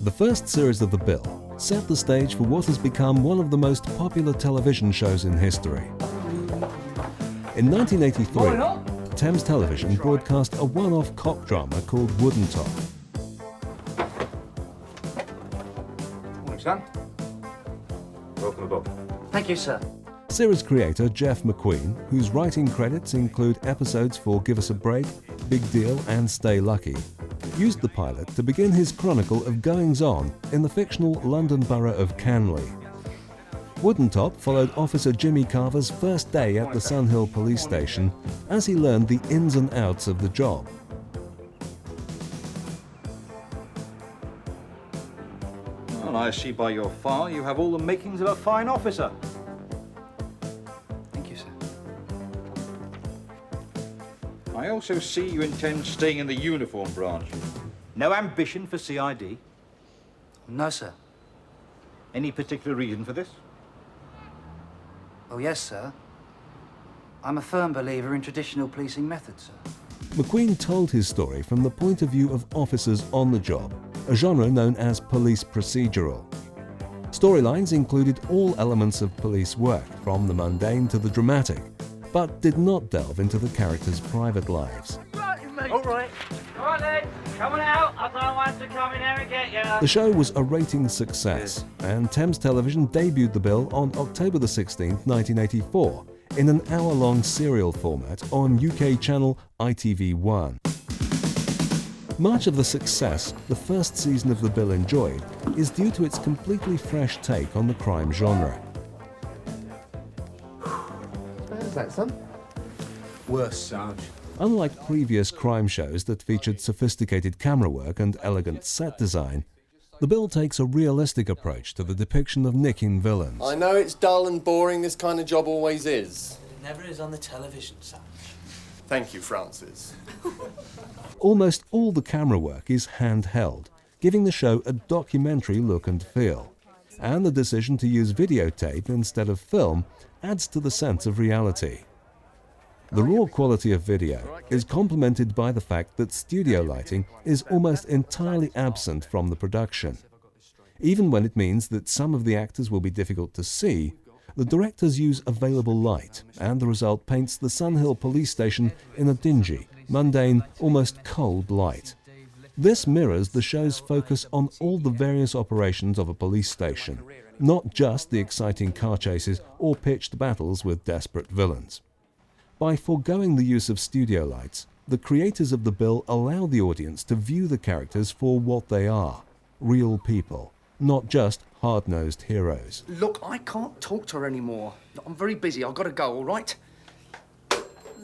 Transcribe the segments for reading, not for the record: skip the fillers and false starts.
The first series of The Bill set the stage for what has become one of the most popular television shows in history. In 1983, Thames Television broadcast a one-off cop drama called Wooden Top. Morning, son. Welcome aboard. Thank you, sir. Series creator Jeff McQueen, whose writing credits include episodes for Give Us a Break, Big Deal and Stay Lucky, used the pilot to begin his chronicle of goings-on in the fictional London borough of Canley. Wooden Top followed Officer Jimmy Carver's first day at the Sun Hill police station as he learned the ins and outs of the job. Well, I see by your file you have all the makings of a fine officer. Thank you, sir. I also see you intend staying in the uniform branch. No ambition for CID? No, sir. Any particular reason for this? Oh, yes, sir. I'm a firm believer in traditional policing methods, sir. McQueen told his story from the point of view of officers on the job, a genre known as police procedural. Storylines included all elements of police work, from the mundane to the dramatic, but did not delve into the characters' private lives. All right. All right, then. Come on out. I don't want to come in there and get you. The show was a ratings success, and Thames Television debuted The Bill on October 16, 1984, in an hour-long serial format on UK channel ITV1. Much of the success the first season of The Bill enjoyed is due to its completely fresh take on the crime genre. How's that, son? Worse, Sarge. Unlike previous crime shows that featured sophisticated camera work and elegant set design, The Bill takes a realistic approach to the depiction of nicking villains. I know it's dull and boring, this kind of job always is. It never is on the television, Sarge. Thank you, Francis. Almost all the camera work is handheld, giving the show a documentary look and feel. And the decision to use videotape instead of film adds to the sense of reality. The raw quality of video is complemented by the fact that studio lighting is almost entirely absent from the production. Even when it means that some of the actors will be difficult to see, the directors use available light, and the result paints the Sun Hill police station in a dingy, mundane, almost cold light. This mirrors the show's focus on all the various operations of a police station, not just the exciting car chases or pitched battles with desperate villains. By foregoing the use of studio lights, the creators of The Bill allow the audience to view the characters for what they are, real people, not just hard-nosed heroes. Look, I can't talk to her anymore. I'm very busy. I've got to go, all right?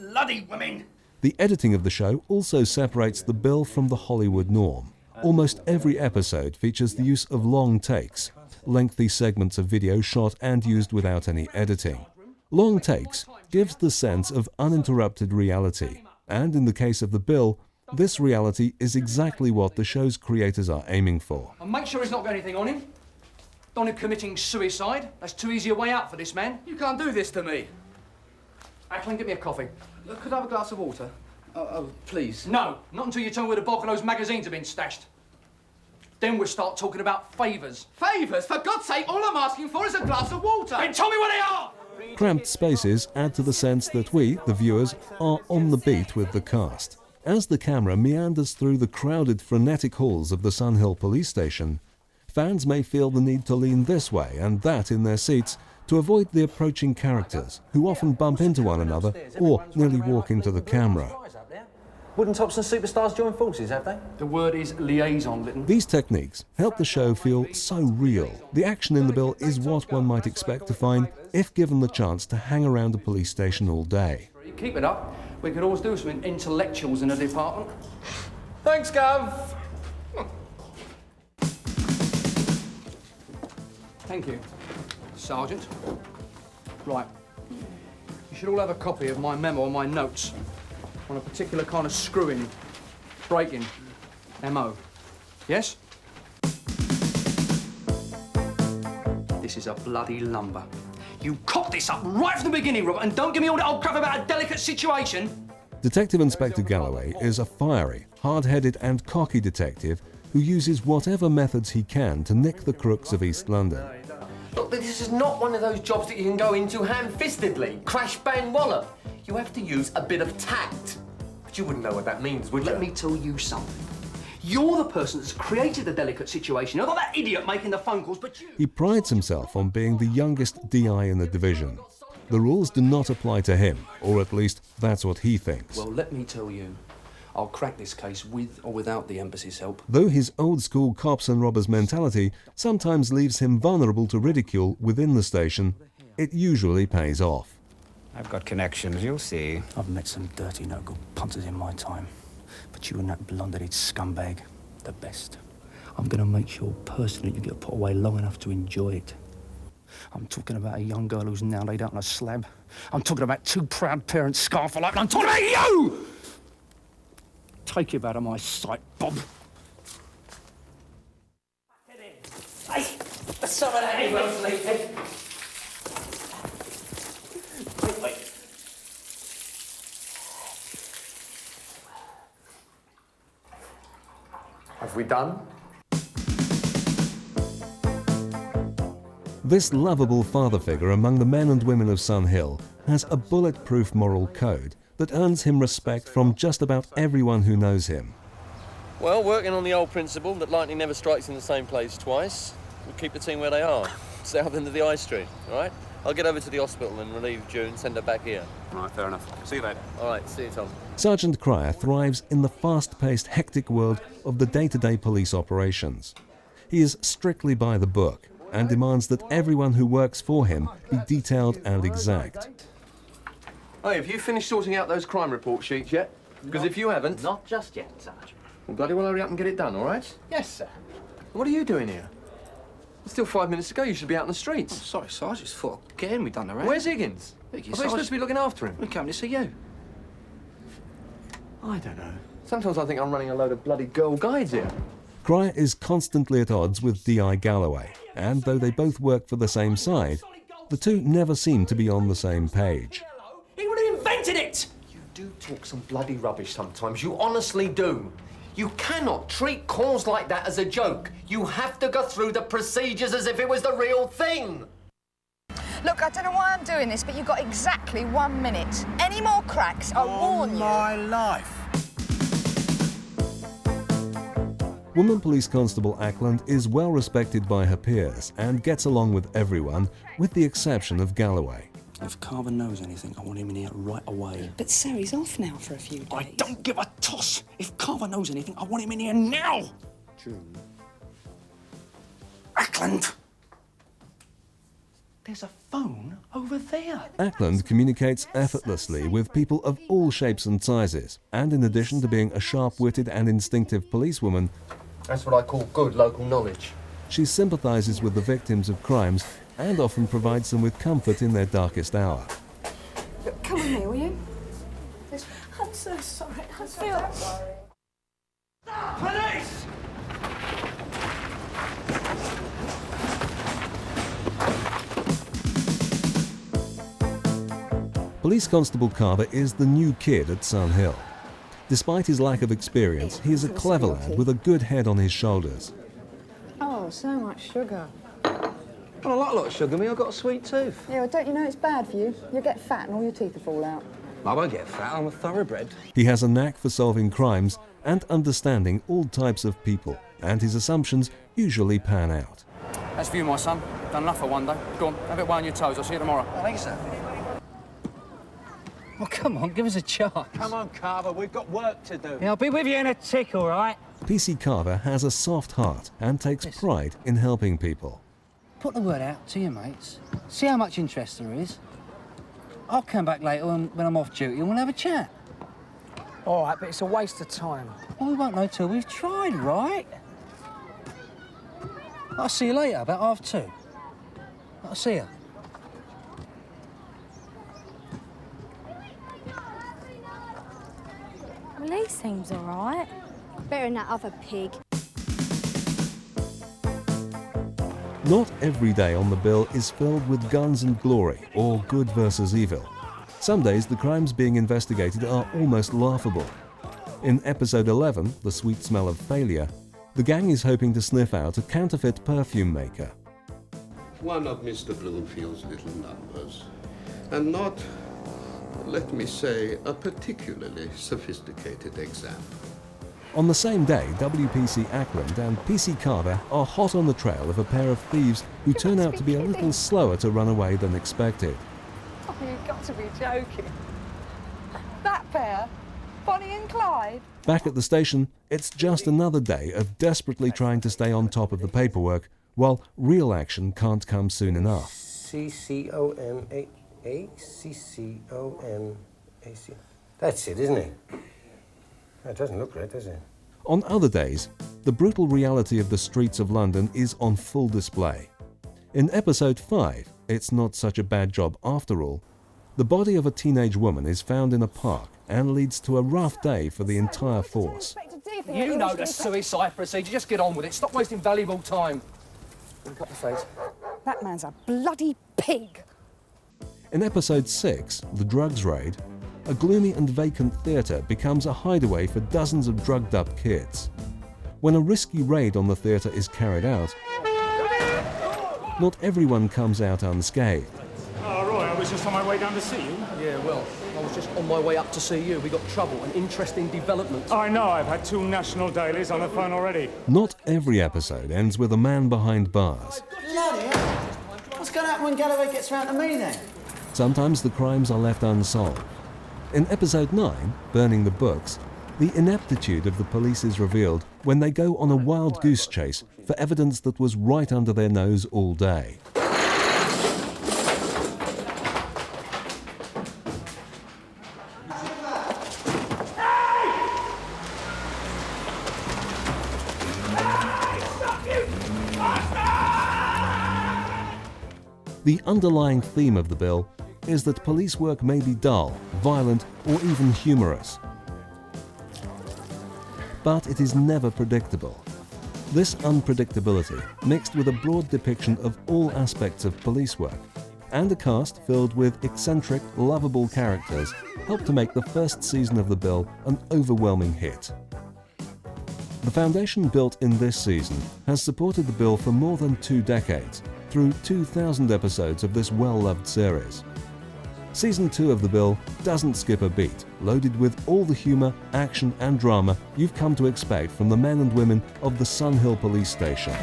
Bloody women! The editing of the show also separates The Bill from the Hollywood norm. Almost every episode features the use of long takes, lengthy segments of video shot and used without any editing. Long takes gives the sense of uninterrupted reality, and in the case of The Bill, this reality is exactly what the show's creators are aiming for. And make sure he's not got anything on him. Don't him committing suicide. That's too easy a way out for this man. You can't do this to me. Ackland, get me a coffee. Could I have a glass of water? Oh, please. No, not until you tell me where the bulk of those magazines have been stashed. Then we'll start talking about favours. Favours? For God's sake, all I'm asking for is a glass of water. Then tell me where they are! Cramped spaces add to the sense that we, the viewers, are on the beat with the cast. As the camera meanders through the crowded, frenetic halls of the Sun Hill police station, fans may feel the need to lean this way and that in their seats to avoid the approaching characters, who often bump into one another or nearly walk into the camera. Wooden Tops and Superstars join forces, have they? The word is liaison, Lytton. These techniques help the show feel so real. The action in The Bill is what one might expect to find if given the chance to hang around a police station all day. Keep it up. We could always do some intellectuals in the department. Thanks, Gav. Thank you, Sergeant. Right. You should all have a copy of my memo and my notes on a particular kind of screwing, breaking MO. Yes? This is a bloody lumber. You cocked this up right from the beginning, Robert, and don't give me all that old crap about a delicate situation. Detective Inspector Galloway is a fiery, hard-headed and cocky detective who uses whatever methods he can to nick the crooks of East London. Look, this is not one of those jobs that you can go into ham-fistedly, crash, bang, wallop. You have to use a bit of tact. But you wouldn't know what that means, would you? Let me tell you something. You're the person that's created the delicate situation. Not that idiot making the phone calls, but you... He prides himself on being the youngest DI in the division. The rules do not apply to him, or at least that's what he thinks. Well, let me tell you, I'll crack this case with or without the embassy's help. Though his old-school cops and robbers mentality sometimes leaves him vulnerable to ridicule within the station, it usually pays off. I've got connections, you'll see. I've met some dirty no-good punters in my time. But you and that blonde-headed scumbag, the best. I'm going to make sure personally you get put away long enough to enjoy it. I'm talking about a young girl who's now laid out on a slab. I'm talking about two proud parents scarf alike. I'm talking about you! Take him out of my sight, Bob. Hey, some of that anyone's leaving. Wait. Have we done? This lovable father figure among the men and women of Sun Hill has a bulletproof moral code that earns him respect from just about everyone who knows him. Well, working on the old principle that lightning never strikes in the same place twice, we'll keep the team where they are, south end of the High Street, all right? I'll get over to the hospital and relieve June, send her back here. All right, fair enough. See you later. All right, see you, Tom. Sergeant Cryer thrives in the fast-paced, hectic world of the day-to-day police operations. He is strictly by the book and demands that everyone who works for him be detailed and exact. Hey, have you finished sorting out those crime report sheets yet? Because if you haven't... Not just yet, Sergeant. Well, bloody well hurry up and get it done, all right? Yes, sir. What are you doing here? There's still 5 minutes to go. You should be out in the streets. Sorry, Sarge, it's thought again we've done the round. Where's Higgins? I thought you supposed to be looking after him. We're coming to see you. I don't know. Sometimes I think I'm running a load of bloody girl guides here. Cryer is constantly at odds with D.I. Galloway, and though they both work for the same side, the two never seem to be on the same page. He would have invented it! You do talk some bloody rubbish sometimes. You honestly do. You cannot treat calls like that as a joke. You have to go through the procedures as if it was the real thing. Look, I don't know why I'm doing this, but you've got exactly 1 minute. Any more cracks, I'll warn you. My life. Woman Police Constable Ackland is well respected by her peers and gets along with everyone, with the exception of Galloway. If Carver knows anything, I want him in here right away. But sir, he's off now for a few days. I don't give a toss. If Carver knows anything, I want him in here now. June. Ackland! There's a phone over there. Ackland communicates effortlessly with people of all shapes and sizes, and in addition to being a sharp-witted and instinctive policewoman, That's what I call good local knowledge. she sympathizes with the victims of crimes and often provides them with comfort in their darkest hour. Come with me, will you? I'm so sorry. I feel... Police! Police Constable Carver is the new kid at Sun Hill. Despite his lack of experience, he is a clever lad with a good head on his shoulders. Oh, so much sugar. Well, I like a lot of sugar, me. I've got a sweet tooth. Yeah, well, don't you know it's bad for you? You'll get fat and all your teeth will fall out. I won't get fat. I'm a thoroughbred. He has a knack for solving crimes and understanding all types of people, and his assumptions usually pan out. That's for you, my son. Done enough for one day. Go on, have it way on your toes. I'll see you tomorrow. Thank you, sir. Well, come on, give us a chance. Come on, Carver, we've got work to do. Yeah, I'll be with you in a tick, all right? PC Carver has a soft heart and takes pride in helping people. Put the word out to your mates. See how much interest there is. I'll come back later when I'm off duty and we'll have a chat. All right, but it's a waste of time. Well, we won't know till we've tried, right? I'll see you later, about 2:30. I'll see you. Well, he seems all right. Better than that other pig. Not every day on the bill is filled with guns and glory or good versus evil. Some days the crimes being investigated are almost laughable. In episode 11, The Sweet Smell of Failure, The gang is hoping to sniff out a counterfeit perfume maker. One of Mr. Bloomfield's little numbers, and not, let me say, a particularly sophisticated example. On the same day, WPC Ackland and PC Carter are hot on the trail of a pair of thieves who turn out to be a little slower to run away than expected. Oh, you've got to be joking. That pair? Bonnie and Clyde? Back at the station, it's just another day of desperately trying to stay on top of the paperwork, while real action can't come soon enough. C-C-O-M-A-C-C-O-M-A-C. That's it, isn't it? That doesn't look right, does it? On other days, the brutal reality of the streets of London is on full display. In episode 5, It's Not Such a Bad Job After All, the body of a teenage woman is found in a park and leads to a rough day for the entire force. You know the suicide procedure. Just get on with it. Stop wasting valuable time. Look up the face. That man's a bloody pig. In episode 6, The Drugs Raid, a gloomy and vacant theatre becomes a hideaway for dozens of drugged-up kids. When a risky raid on the theatre is carried out, not everyone comes out unscathed. Oh, Roy, I was just on my way down to see you. Yeah, well, I was just on my way up to see you. We got trouble, an interesting development. I know, I've had 2 national dailies on the phone already. Not every episode ends with a man behind bars. Bloody hell. What's going to happen when Galloway gets round to me then? Sometimes the crimes are left unsolved. In episode 9, Burning the Books, the ineptitude of the police is revealed when they go on a wild goose chase for evidence that was right under their nose all day. The underlying theme of the bill is that police work may be dull, violent, or even humorous. But it is never predictable. This unpredictability, mixed with a broad depiction of all aspects of police work, and a cast filled with eccentric, lovable characters, helped to make the first season of The Bill an overwhelming hit. The foundation built in this season has supported The Bill for more than 2 decades, through 2,000 episodes of this well-loved series. Season 2 of The Bill doesn't skip a beat, loaded with all the humour, action and drama you've come to expect from the men and women of the Sun Hill Police Station.